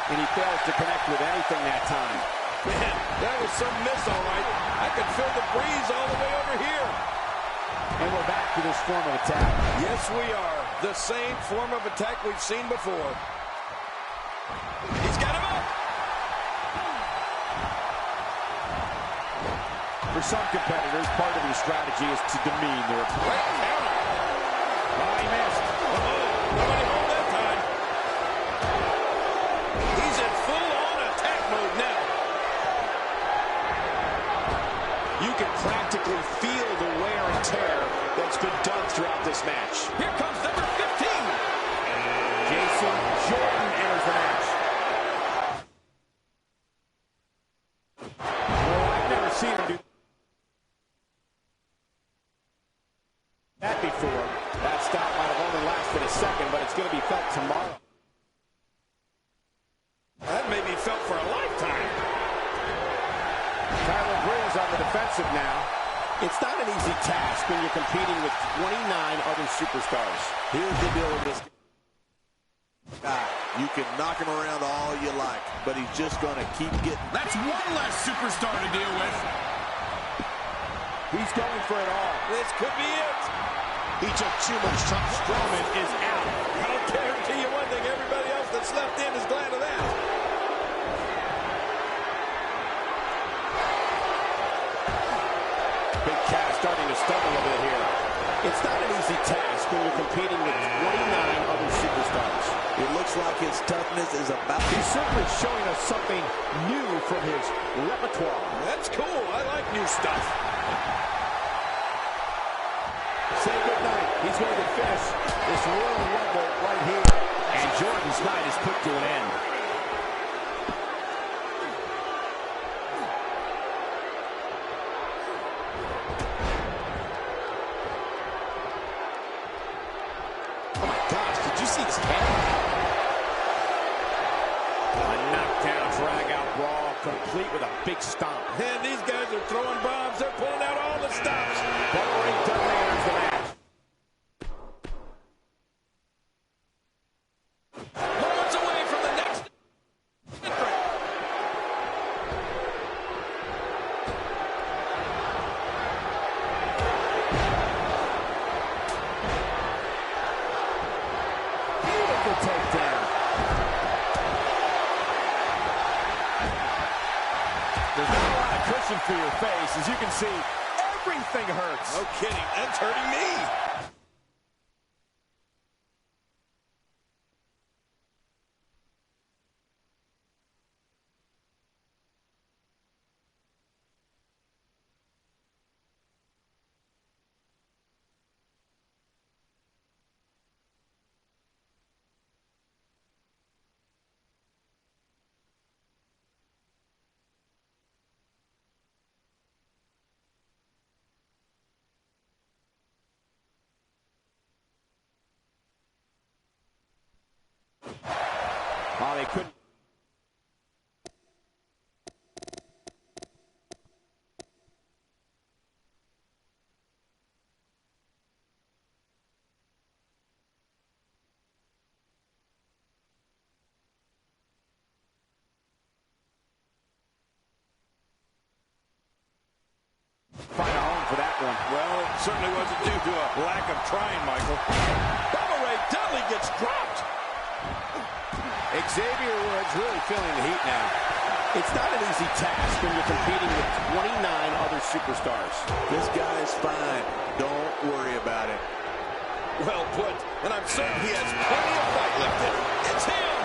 and he fails to connect with anything that time. Man, that was some miss, all right. I can feel the breeze all the way over here. And we're back to this form of attack. Yes, we are. The same form of attack we've seen before. He's got him up. For some competitors, part of your strategy is to demean their opponent. Oh, he missed. Nobody home that time. He's in full-on attack mode now. You can practically feel the wear and tear that's been done throughout this match. Here comes number 15. Jason Jordan enters the match. Well, I've never seen him do that before. That stop might have only lasted a second, but it's going to be felt tomorrow. That may be felt for a lifetime. Tyler Brewer's on the defensive now. It's not an easy task when you're competing with 29 other superstars. Here's the deal with this guy. You can knock him around all you like, but he's just going to keep getting. That's one less superstar to deal with. He's going for it all. This could be it. He took too much time. Strowman is out. I'll guarantee you one thing. Everybody else that's left in is glad of that. Big Cass starting to stumble a bit here. It's not an easy task when you're competing with 29 other superstars. It looks like his toughness is about. He's certainly showing us something new from his repertoire. That's cool. I like new stuff. Say goodnight. He's going to finish this Royal Rumble right here. And Jordan's night is put to an end. Oh my gosh, did you see his head? A knockdown, drag-out brawl, complete with a big stomp. And these guys are throwing bombs. They're pulling out all the stops. Bubba Ray Dudley enters the match. Moments away from the next entrant. Beautiful takedown. There's not a lot of cushion for your face. As you can see, everything hurts. No kidding. That's hurting me. Oh, they couldn't. Find a home for that one. Well, it certainly wasn't due to a lack of trying, Michael. Bubba Ray Dudley gets dropped. Xavier Woods really feeling the heat now. It's not an easy task when you're competing with 29 other superstars. This guy's fine. Don't worry about it. Well put. And I'm certain he has plenty of fight left in him. It's him.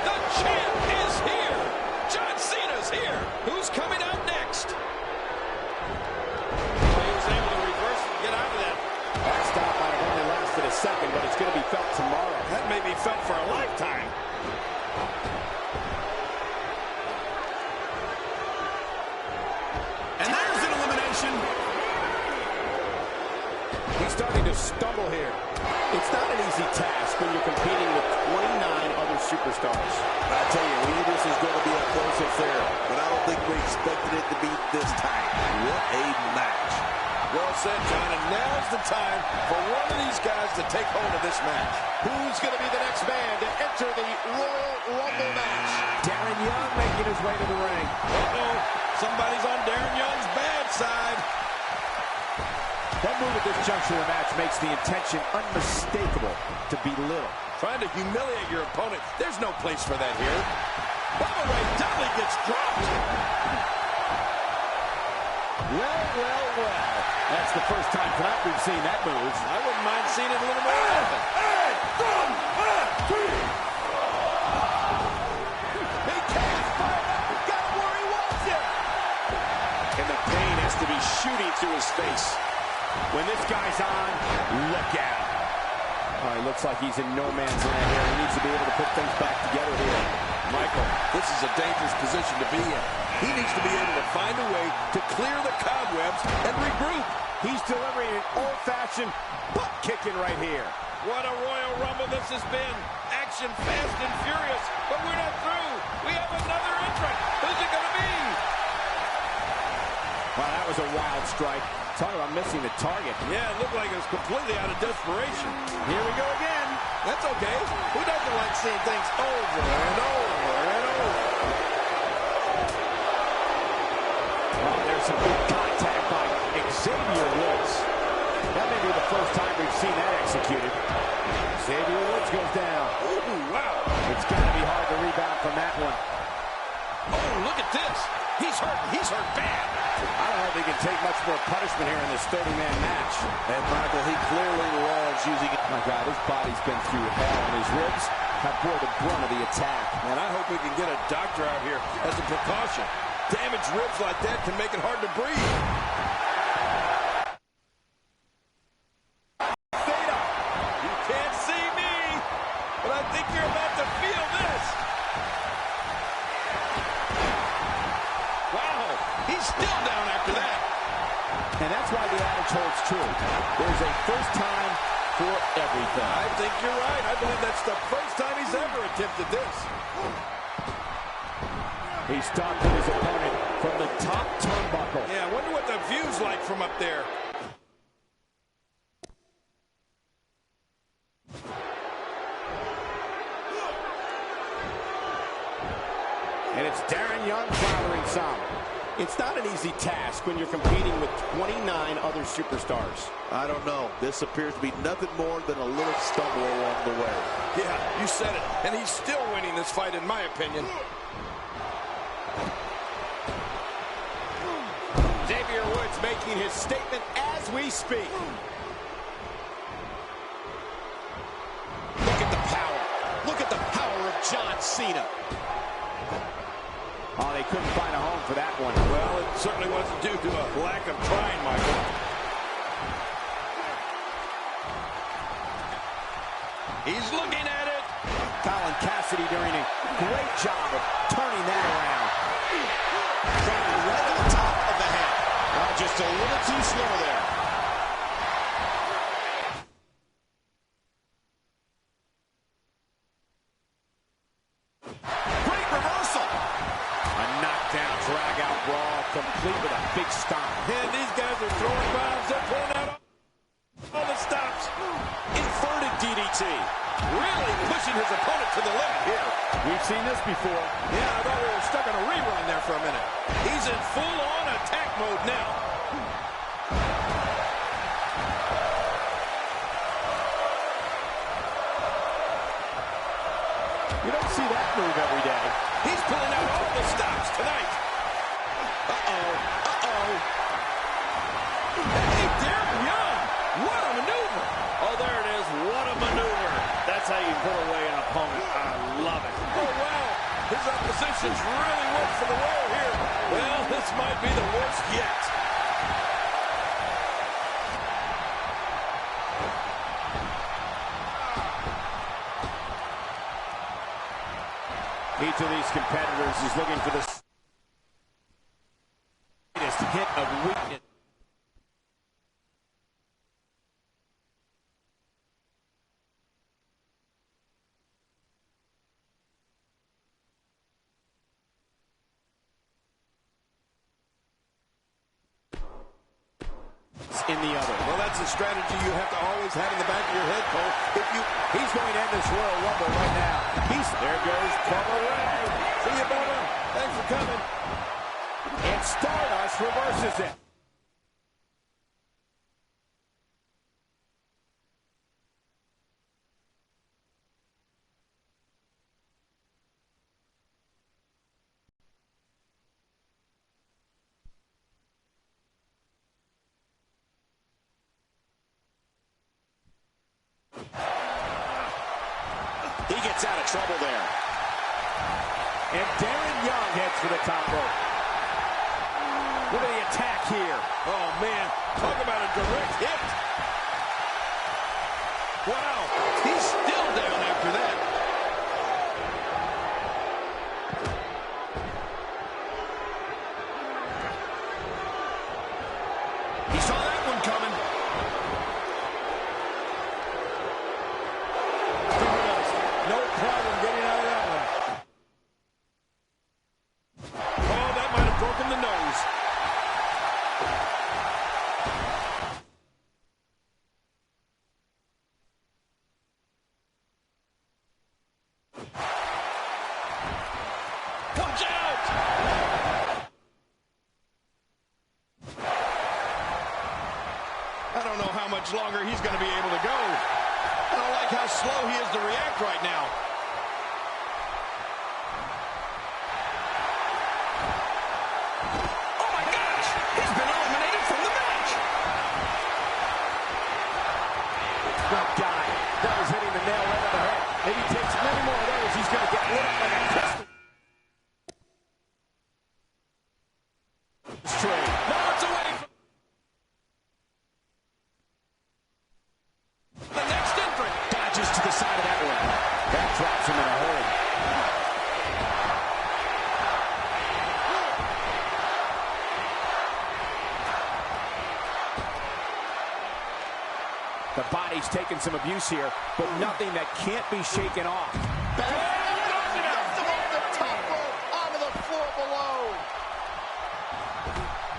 The champ is here. John Cena's here. Who's coming out next? Well, he was able to reverse and get out of that. That stop might have only lasted a second, but it's going to be felt tomorrow. That may be felt for a lifetime. And there's an elimination. He's starting to stumble here. It's not an easy task when you're competing with 29 other superstars. I tell you, we knew this was going to be a close affair, but I don't think we expected it to be this tight. What a match. Well said, John, and now's the time for one of these guys to take hold of this match. Who's going to be the next man to enter the Royal Rumble match? Darren Young making his way to the ring. Uh-oh, somebody's on Darren Young's bad side. That move at this juncture of the match makes the intention unmistakable to belittle. Trying to humiliate your opponent. There's no place for that here. Bubba Ray Dudley gets dropped. Well. That's the first time tonight we've seen that move. I wouldn't mind seeing it a little more often. Big Cass fired up. Got him where he wants it. And the pain has to be shooting through his face. When this guy's on, look out. He looks like he's in no man's land here. He needs to be able to put things back together here. Michael, this is a dangerous position to be in. He needs to be able to find a way to clear the cobwebs and regroup. He's delivering an old-fashioned butt kicking right here. What a Royal Rumble this has been. Action fast and furious, but we're not through. We have another entrant. Who's it going to be? Wow, that was a wild strike. Talk about missing the target. Yeah, it looked like it was completely out of desperation. Here we go again. That's okay. Who doesn't like seeing things over and over and over? Oh, there's some good contact by Xavier Woods. That may be the first time we've seen that executed. Xavier Woods goes down. Ooh, wow. It's got to be hard to rebound from that one. Oh, look at this. He's hurt. He's hurt bad. I don't know if he can take much more punishment here in this 30-man match. And Michael, he clearly loves using it. My God, his body's been through hell, and his ribs have bore the brunt of the attack. And I hope we can get a doctor out here as a precaution. Damaged ribs like that can make it hard to breathe. Theta. You can't see me, but I think you're about to feel this. Wow, he's still down after that. And that's why the adage holds true. There's a first time for everything. I think you're right. I believe that's the first time he's ever attempted this. He stopped his opponent from the top turnbuckle. Yeah, I wonder what the view's like from up there. And it's Darren Young following some. It's not an easy task when you're competing with 29 other superstars. I don't know. This appears to be nothing more than a little stumble along the way. Yeah, you said it. And he's still winning this fight, in my opinion. Xavier Woods making his statement as we speak. Look at the power. Look at the power of John Cena. Oh, they couldn't find a home for that one. Well, it certainly wasn't due to a lack of trying, Michael. He's looking at it. Colin Cassidy doing a great job of turning that around. Dropping right to the top of the head. Just a little too slow there. Great reversal. A knockdown, drag-out brawl, complete with a big stomp. And these guys are throwing bombs. They're pulling out all the stops. Inverted DDT. Really pushing his opponent to the limit here. We've seen this before. Yeah, I thought we were stuck on a rerun there for a minute. He's in full-on attack mode now. You don't see that move every day. He's pulling out all the stops tonight. Uh-oh. Uh-oh. Hey, Darren Young. What a maneuver. Oh, there it is. What a maneuver. That's how you put away an opponent. I love it. Oh, wow. His opposition's really went for the wall here. Well, this might be the worst yet. Each of these competitors is looking for the slightest hit of weakness. in the other. Well, that's a strategy you have to always have in the back of your head, Cole. He's going to end this Royal Rumble right now. There goes Bubba Ray. See you, Bubba. Thanks for coming. And Stardust reverses it. He gets out of trouble there. And Darren Young heads for the top rope. Look at the attack here. Oh, man. Talk about a direct hit. Wow. He's still down after that. He saw that one coming. No problem getting out of that one. Oh, that might have broken the nose. Watch out! I don't know how much longer he's going to be able to go. I don't like how slow he is to react right now. Oh my gosh! He's been eliminated from the match! Good guy. That was hitting the nail right on the head. If he takes many more of those, he's going to get lit up like a pistol. Straight. No, it's away from the next entrant. Dodges to the side of that one. That drops him in a hurry. The body's taking some abuse here, but nothing that can't be shaken off.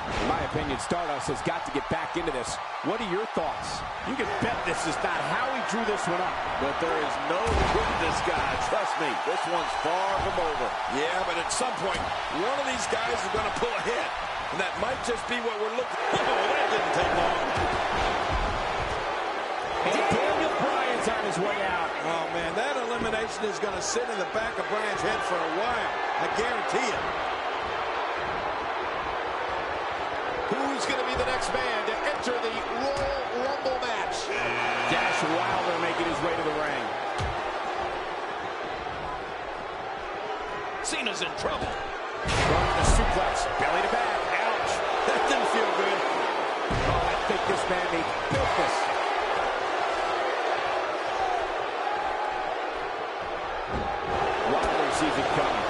In my opinion, Stardust has got to get back into this. What are your thoughts? You can bet this is not how he drew this one up. But there is no quitting this guy. Trust me, this one's far from over. Yeah, but at some point, one of these guys is going to pull ahead. And that might just be what we're looking for. Oh, that didn't take long. And Daniel Bryan's on his way out. Oh, man, that elimination is going to sit in the back of Bryan's head for a while. I guarantee it. Who's going to be the next man to enter the Royal Rumble match? Dash Wilder making his way to the ring. Cena's in trouble. Going to the suplex, belly to back. Ouch. That didn't feel good. Oh, I think this man needs business. Wilder sees it coming.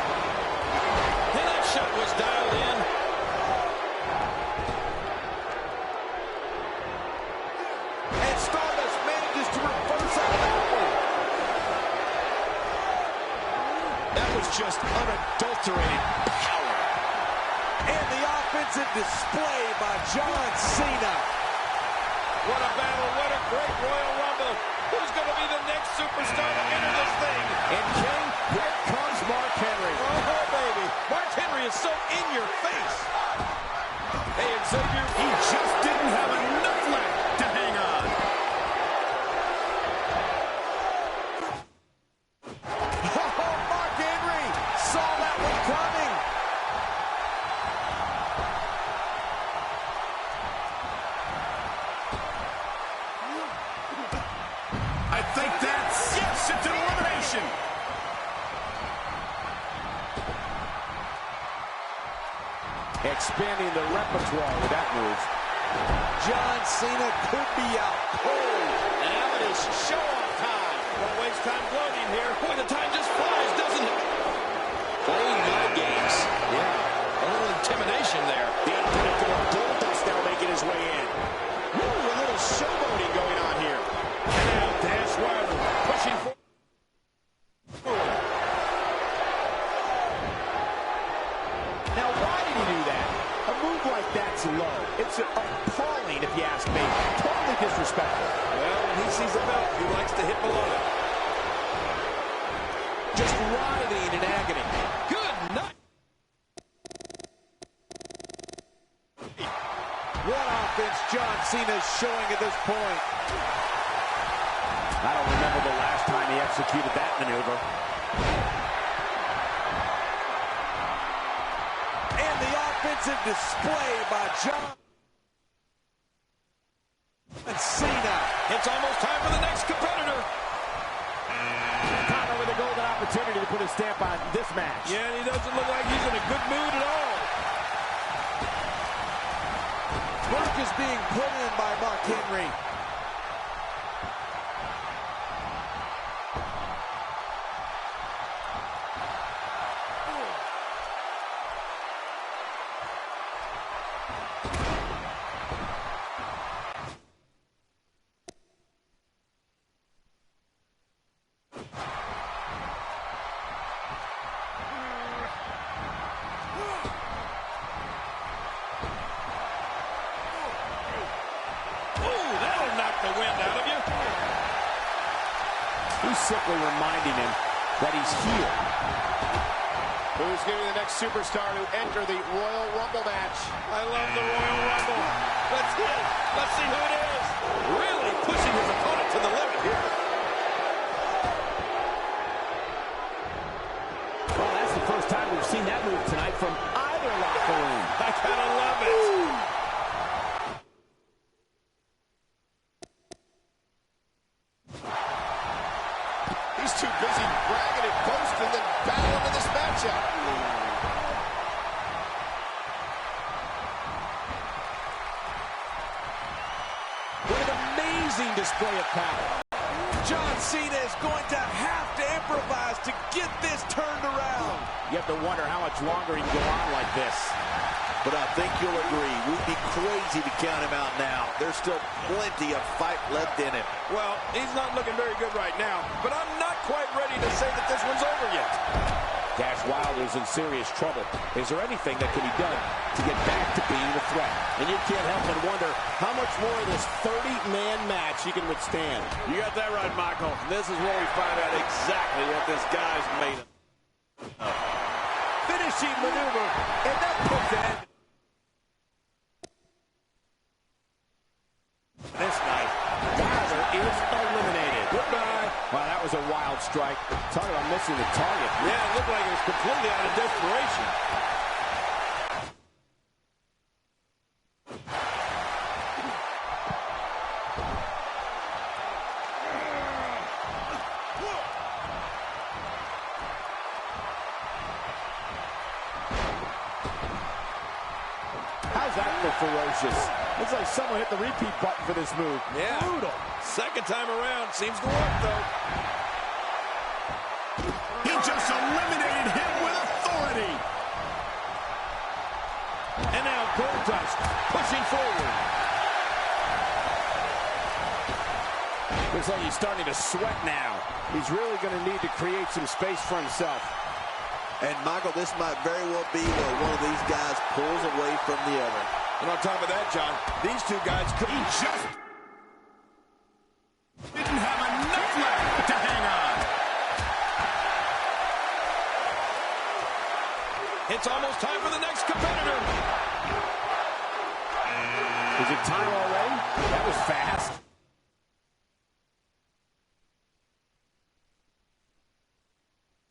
And that shot was dialed in. And Stardust manages to reverse out of that one. That was just unadulterated power. And the offensive display by John Cena. What a battle. What a great Royal Rumble. Who's going to be the next superstar to enter this thing? And King, here comes Mark Henry. Oh, baby. Mark Henry is so in your face. Hey, Xavier, he just didn't have enough left to hang on. Oh, Mark Henry saw that one coming. I think that's, yes, it's an elimination. Expanding the repertoire with that move. John Cena could be out cold. And now it is show-off time. Don't waste time gloating here. Boy, the time just flies, doesn't it? Playing mind games. Yeah, a little intimidation there. The unpredictable Goldust now making his way in. Ooh, a little showboating going on here. And now Dash Wilder pushing forward. Now, why did he do that? A move move like that's low. It's appalling, if you ask me. Totally disrespectful. Well, when he sees the belt, he likes to hit below it. Just writhing in agony. Good night. What offense John Cena's showing at this point. I don't remember the last time he executed that maneuver. And the offensive display by John Cena. It's almost time for the next competitor. Connor with a golden opportunity to put a stamp on this match. Yeah, and he doesn't look like he's in a good mood at all. Work is being put in by Mark Henry. He's simply reminding him that he's here. Who's going to be the next superstar to enter the Royal Rumble match? I love the Royal Rumble. Let's see it. Let's see who it is. Really pushing his opponent to the limit here. Well, that's the first time we've seen that move tonight from either locker room. I kind of love it. He's too busy bragging and boasting than battling in this matchup. What an amazing display of power. John Cena is going to have to improvise to get this turned around. You have to wonder how much longer he can go on like this. But I think you'll agree, we'd be crazy to count him out now. There's still plenty of fight left in him. Well, he's not looking very good right now, but I'm not quite ready to say that this one's over yet. Dash Wilder's in serious trouble. Is there anything that can be done to get back to being a threat? And you can't help but wonder how much more of this 30-man match he can withstand. You got that right, Michael. This is where we find out exactly what this guy's made of. Finishing maneuver, and that puts an end. This night, Wilder is eliminated. Goodbye. Wow, that was a wild strike. Talk about missing the target. Yeah, it looked like it was completely out of desperation. How's that for ferocious? Looks like someone hit the repeat button for this move. Yeah. Brutal. Second time around. Seems to work, though. He just eliminated him with authority. And now Goldust pushing forward. Looks like he's starting to sweat now. He's really going to need to create some space for himself. And, Michael, this might very well be where one of these guys pulls away from the other. And on top of that, John, these two guys could... He just didn't have enough left to hang on. It's almost time for the next competitor. Is it time already? That was fast.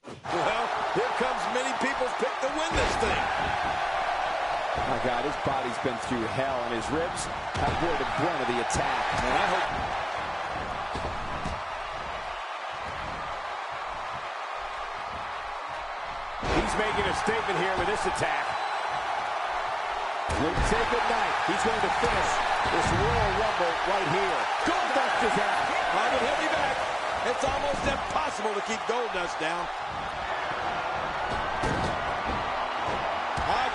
Well, here comes many people's pick to win this thing. My God, his body's been through hell, and his ribs have bore the brunt of the attack. And I hope... He's making a statement here with this attack. We'll say goodnight. He's going to finish this Royal Rumble right here. Goldust is out. Michael, he'll be back. It's almost impossible to keep Goldust down.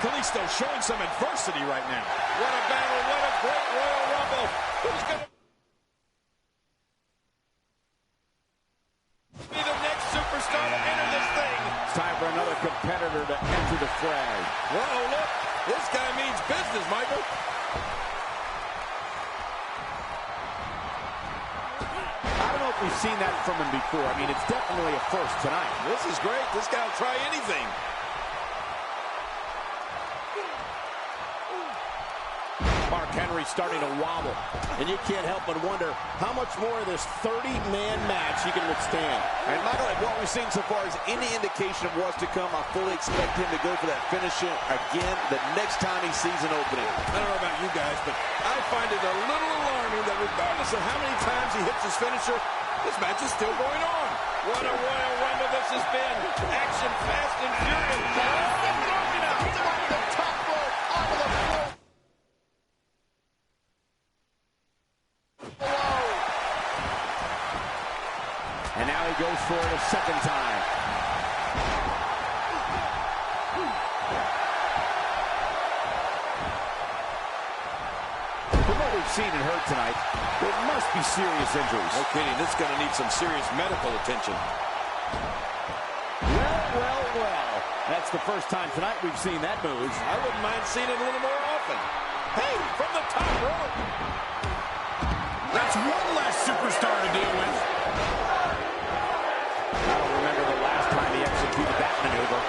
Kalisto showing some adversity right now. What a battle, what a great Royal Rumble. Who's going to be the next superstar to enter this thing? It's time for another competitor to enter the fray. Whoa, look. This guy means business, Michael. I don't know if we've seen that from him before. I mean, it's definitely a first tonight. This is great. This guy will try anything. Mark Henry starting to wobble, and you can't help but wonder how much more of this 30-man match he can withstand. And Michael, like what we've seen so far is any indication of what's to come. I fully expect him to go for that finisher again the next time he sees an opening. I don't know about you guys, but I find it a little alarming that regardless of how many times he hits his finisher, this match is still going on. What a Royal Rumble this has been. Action fast and furious. And now he goes for it a second time. From what we've seen and heard tonight, there must be serious injuries. No kidding, this is going to need some serious medical attention. Well. That's the first time tonight we've seen that move. I wouldn't mind seeing it a little more often. Hey, from the top rope. That's one less superstar to deal with. I don't remember the last time he executed that maneuver.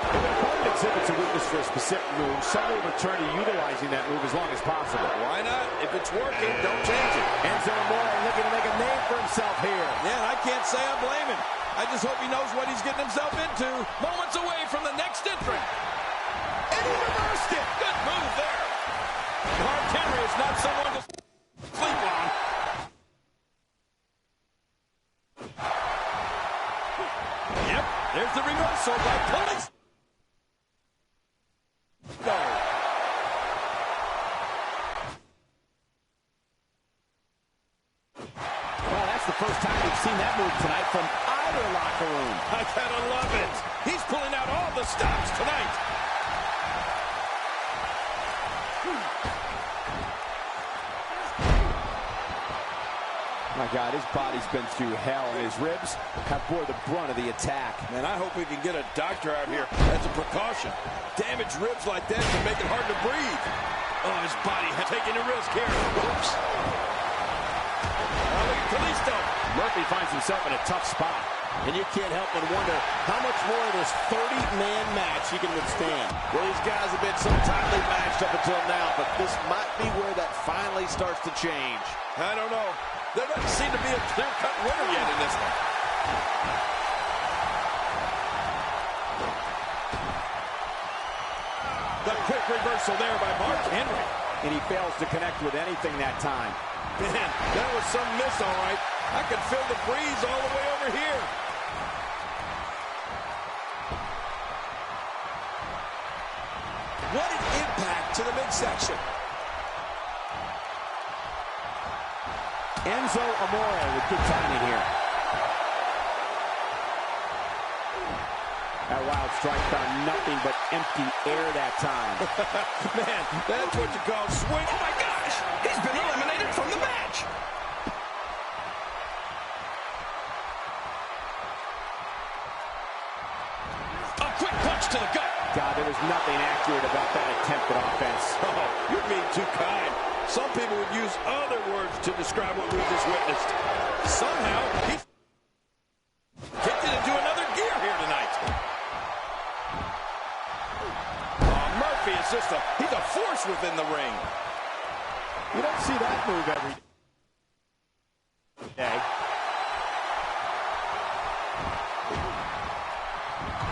If an opponent exhibits a weakness for a specific move, some will return to utilizing that move as long as possible. Why not? If it's working, don't change it. Enzo Amore looking to make a name for himself here. Yeah, I can't say I blame him. I just hope he knows what he's getting himself into. Moments away from the next entrant. And he reversed it. Good move there. Mark Henry is not someone to sleep on. Yep, there's the reversal by Tully. Go. Well, that's the first time we've seen that move tonight from either locker room. I gotta love it. He's pulling out all the stops tonight. My God, his body's been through hell, and his ribs have bore the brunt of the attack. Man, I hope we can get a doctor out here as a precaution. Damaged ribs like that can make it hard to breathe. Oh, his body taking a risk here. Oops. Now look at Kalisto. Murphy finds himself in a tough spot, and you can't help but wonder how much more of this 30-man match he can withstand. Well, these guys have been so tightly matched up until now, but this might be where that finally starts to change. I don't know. There doesn't seem to be a clear-cut winner yet in this one. The quick reversal there by Mark Henry. And he fails to connect with anything that time. Man, that was some miss, all right. I could feel the breeze all the way over here. What an impact to the midsection. Enzo Amore with good timing here. That wild strike found nothing but empty air that time. Man, that's what you call swing. Oh, my gosh! He's been eliminated from the match. A quick punch to the gut. God, there was nothing accurate about that attempt at offense. Oh, you're being too kind. Some people would use other words to describe what we just witnessed. Somehow, he kicked it into another gear here tonight. Oh, Murphy is just he's a force within the ring. You don't see that move every day.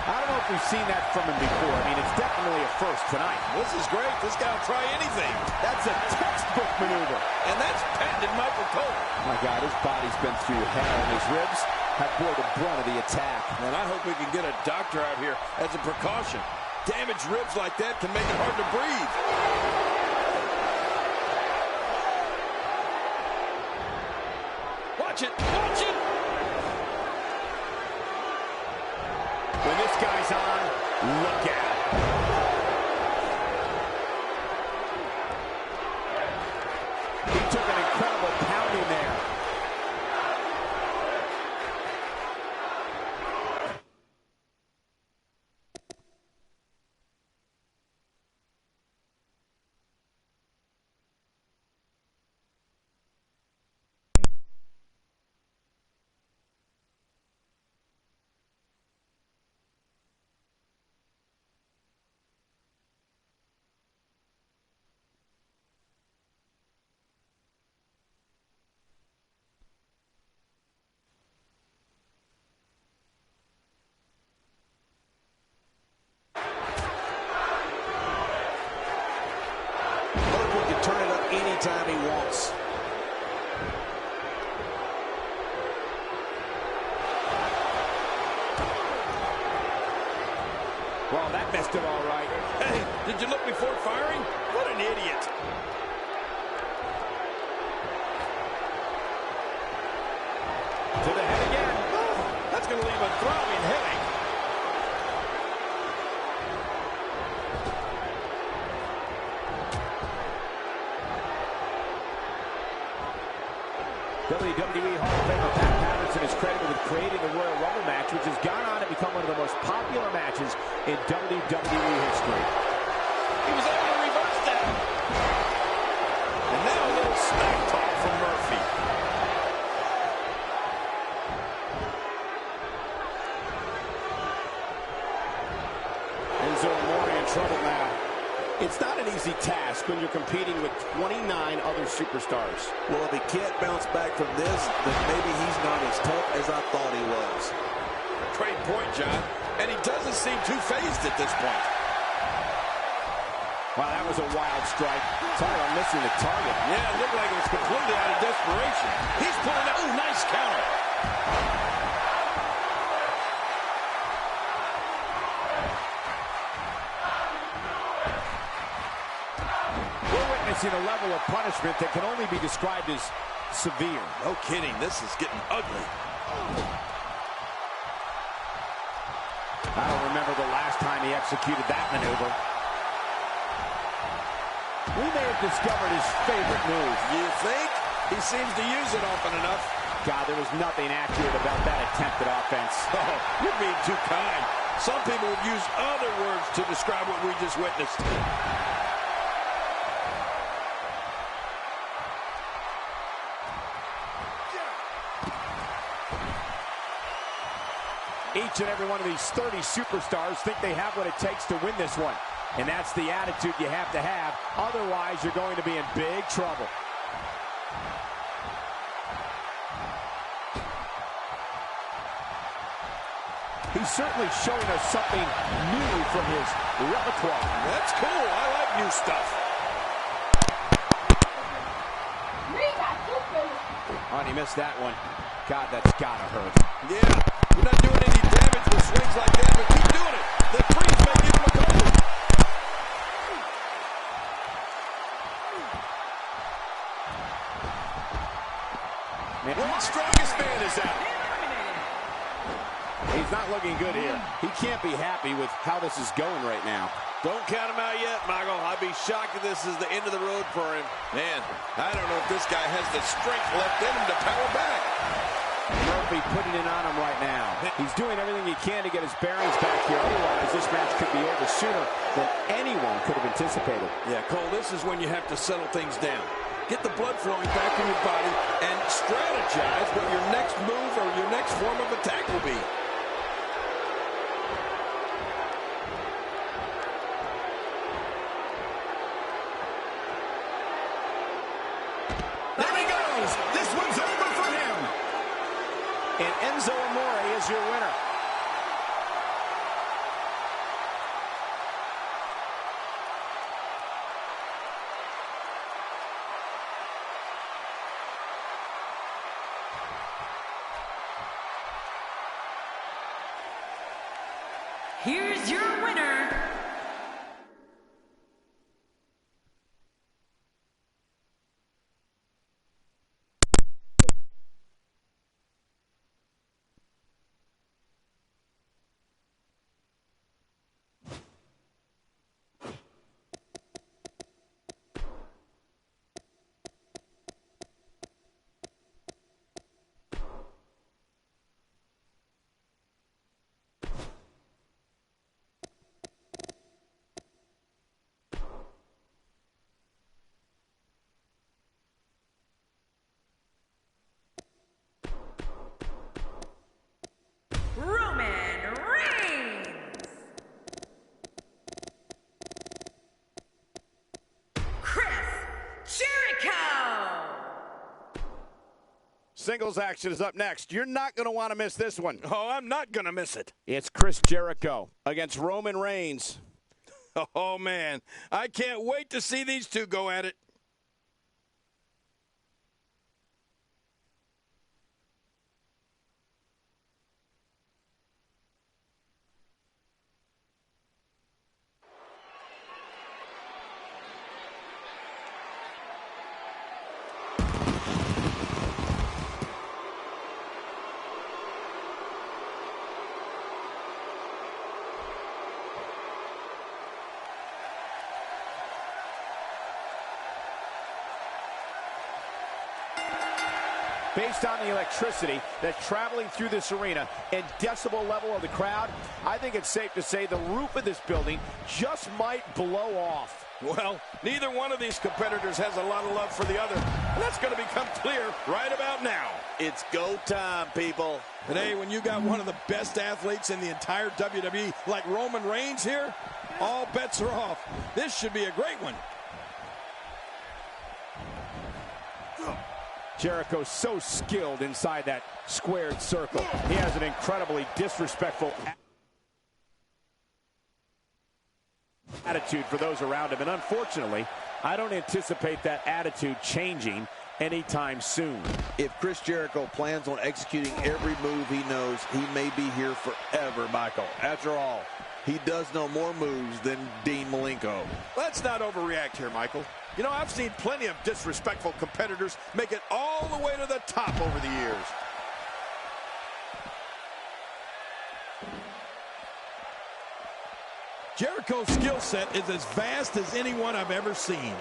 I don't know if we've seen that from him before. I mean, it's definitely a first tonight. This is great. This guy will try anything. That's a textbook maneuver. And that's patented Michael Cole. My God, his body's been through hell, and his ribs have bore the brunt of the attack. And I hope we can get a doctor out here as a precaution. Damaged ribs like that can make it hard to breathe. Watch it. Watch it. When this guy's on, look out. He took an incredible pounding there. Did you look before firing? What an idiot. To the head again. Oh, that's going to leave a throbbing headache. WWE Hall of Famer Pat Patterson is credited with creating the Royal Rumble match, which has gone on to become one of the most popular matches in WWE history. He was able to reverse that. And now a little smack talk from Murphy. Enzo Amore in trouble now. It's not an easy task when you're competing with 29 other superstars. Well, if he can't bounce back from this, then maybe he's not as tough as I thought he was. Great point, John. And he doesn't seem too phased at this point. Wow, that was a wild strike. Talk about missing the target. Yeah, it looked like it was completely out of desperation. He's pulling out. Ooh, nice counter. A level of punishment that can only be described as severe. No kidding, this is getting ugly. I don't remember the last time he executed that maneuver. We may have discovered his favorite move. You think? He seems to use it often enough. God, there was nothing accurate about that attempted offense. Oh, you're being too kind. Some people would use other words to describe what we just witnessed. Each and every one of these 30 superstars think they have what it takes to win this one. And that's the attitude you have to have. Otherwise, you're going to be in big trouble. He's certainly showing us something new from his repertoire. That's cool. I like new stuff. Oh, and he missed that one. God, that's gotta hurt. Yeah. You're not doing any damage with swings like that, but keep doing it. The freeze may give him a couple. World's strongest man is out. He's not looking good here. He can't be happy with how this is going right now. Don't count him out yet, Michael. I'd be shocked if this is the end of the road for him. Man, I don't know if this guy has the strength left in him to power back. Murphy putting it on him right now. He's doing everything he can to get his bearings back here. Otherwise, this match could be over sooner than anyone could have anticipated. Yeah, Cole, this is when you have to settle things down. Get the blood flowing back in your body and strategize what your next move or your next form of attack will be. There he goes. This one's over for him. And Enzo Amore is your winner. Here's your winner. Roman Reigns. Chris Jericho. Singles action is up next. You're not going to want to miss this one. Oh, I'm not going to miss it. It's Chris Jericho against Roman Reigns. Oh, man. I can't wait to see these two go at it. Based on the electricity that's traveling through this arena and decibel level of the crowd, I think it's safe to say the roof of this building just might blow off. Well, neither one of these competitors has a lot of love for the other, and that's going to become clear right about now. It's go time, people. Today, when you got one of the best athletes in the entire WWE like Roman Reigns here, all bets are off. This should be a great one. Jericho's so skilled inside that squared circle. He has an incredibly disrespectful attitude for those around him. And unfortunately, I don't anticipate that attitude changing anytime soon. If Chris Jericho plans on executing every move he knows, he may be here forever, Michael. After all, he does know more moves than Dean Malenko. Let's not overreact here, Michael. You know, I've seen plenty of disrespectful competitors make it all the way to the top over the years. Jericho's skill set is as vast as anyone I've ever seen.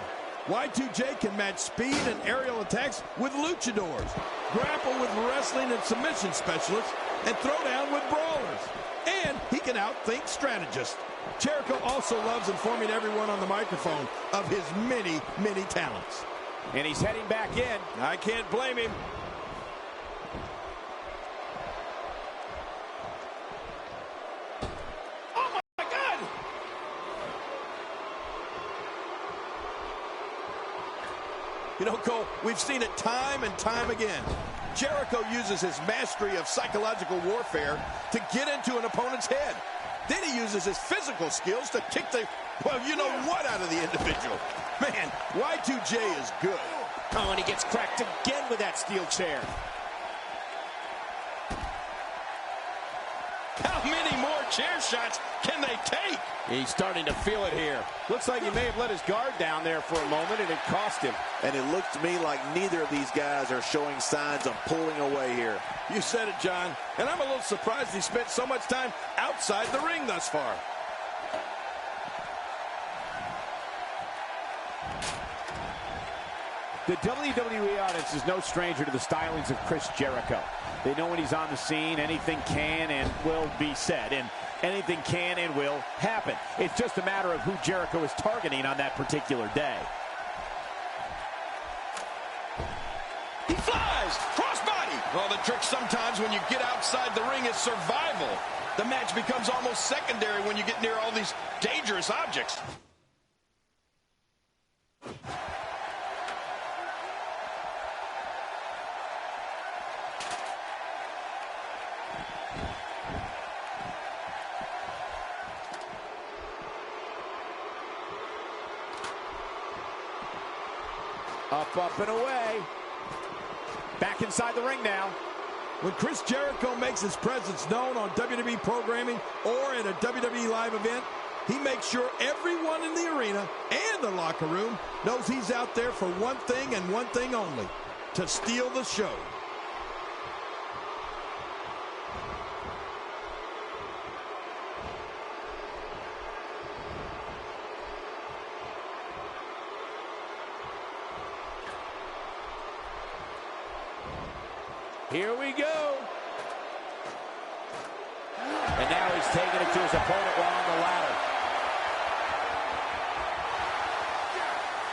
Y2J can match speed and aerial attacks with luchadors, grapple with wrestling and submission specialists, and throw down with brawlers. And he can outthink strategists. Jericho also loves informing everyone on the microphone of his many, many talents. And he's heading back in. I can't blame him. Oh, my God! You know, Cole, we've seen it time and time again. Jericho uses his mastery of psychological warfare to get into an opponent's head. Then he uses his physical skills to kick the, well, you know what, out of the individual. Man, Y2J is good. Oh, and he gets cracked again with that steel chair. How many more chair shots can they take? He's starting to feel it here. Looks like he may have let his guard down there for a moment, and it cost him. And it looks to me like neither of these guys are showing signs of pulling away here. You said it, John. And I'm a little surprised he spent so much time outside the ring thus far. The WWE audience is no stranger to the stylings of Chris Jericho. They know when he's on the scene, anything can and will be said, and anything can and will happen. It's just a matter of who Jericho is targeting on that particular day. He flies! Crossbody! Well, the trick sometimes when you get outside the ring is survival. The match becomes almost secondary when you get near all these dangerous objects. Up, and away. Back inside the ring now. When Chris Jericho makes his presence known on WWE programming or at a WWE live event, he makes sure everyone in the arena and the locker room knows he's out there for one thing and one thing only, to steal the show. Here we go. And now he's taking it to his opponent while on the ladder.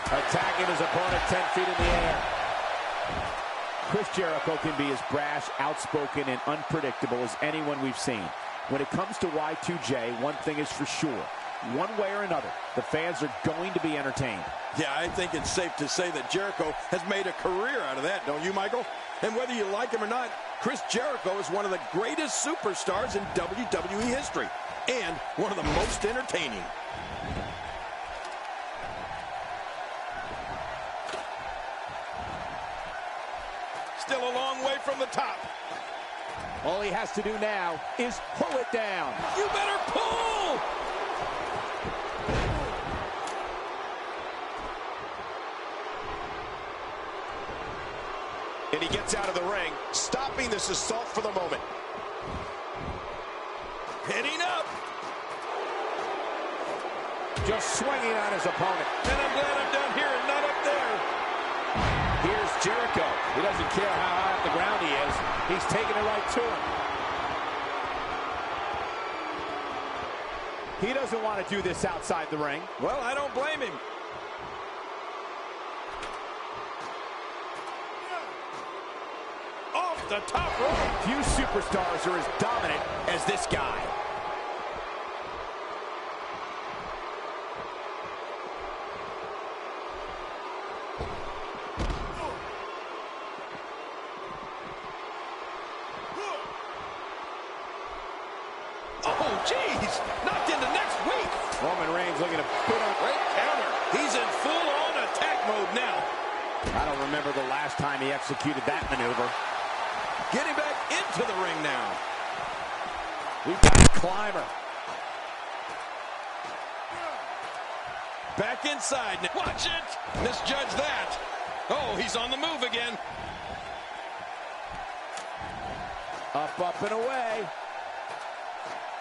Attacking his opponent 10 feet in the air. Chris Jericho can be as brash, outspoken, and unpredictable as anyone we've seen. When it comes to Y2J, one thing is for sure. One way or another, the fans are going to be entertained. Yeah, I think it's safe to say that Jericho has made a career out of that, don't you, Michael? And whether you like him or not, Chris Jericho is one of the greatest superstars in WWE history and one of the most entertaining. Still a long way from the top. All he has to do now is pull it down. You better pull! And he gets out of the ring, stopping this assault for the moment. Hitting up. Just swinging on his opponent. And I'm glad I'm down here and not up there. Here's Jericho. He doesn't care how high up the taking it right to him. He doesn't want to do this outside the ring. Well, I don't blame him. Off the top rope. Few superstars are as dominant as this guy. Oh, jeez. Knocked into next week. Roman Reigns looking to put on. Great counter. He's in full-on attack mode now. I don't remember the last time he executed that maneuver. Getting back into the ring now. We've got a climber. Back inside. Watch it. Misjudge that. Oh, he's on the move again. Up, up, and away.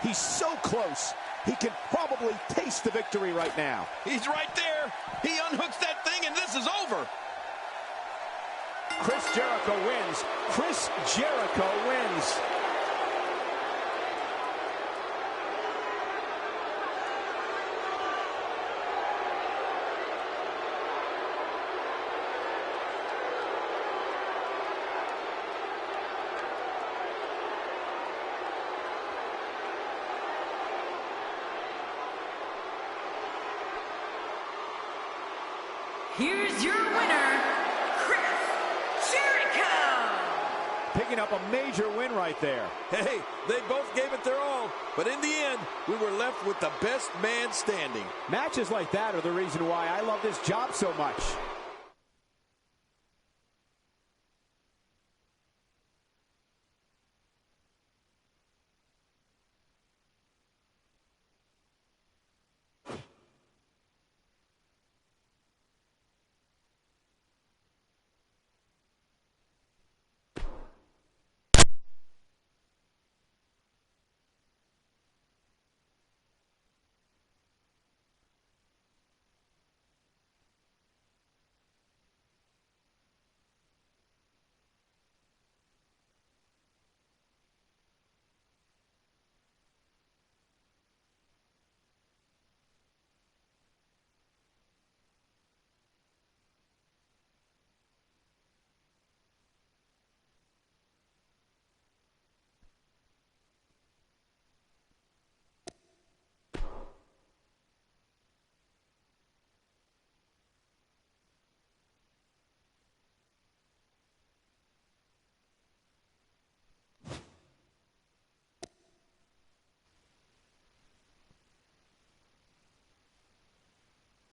He's so close. He can probably taste the victory right now. He's right there. He unhooks that thing, and this is over. Chris Jericho wins. Chris Jericho wins. Here's your winner, Chris Jericho. Picking up a major win right there. Hey, they both gave it their all, but in the end, we were left with the best man standing. Matches like that are the reason why I love this job so much.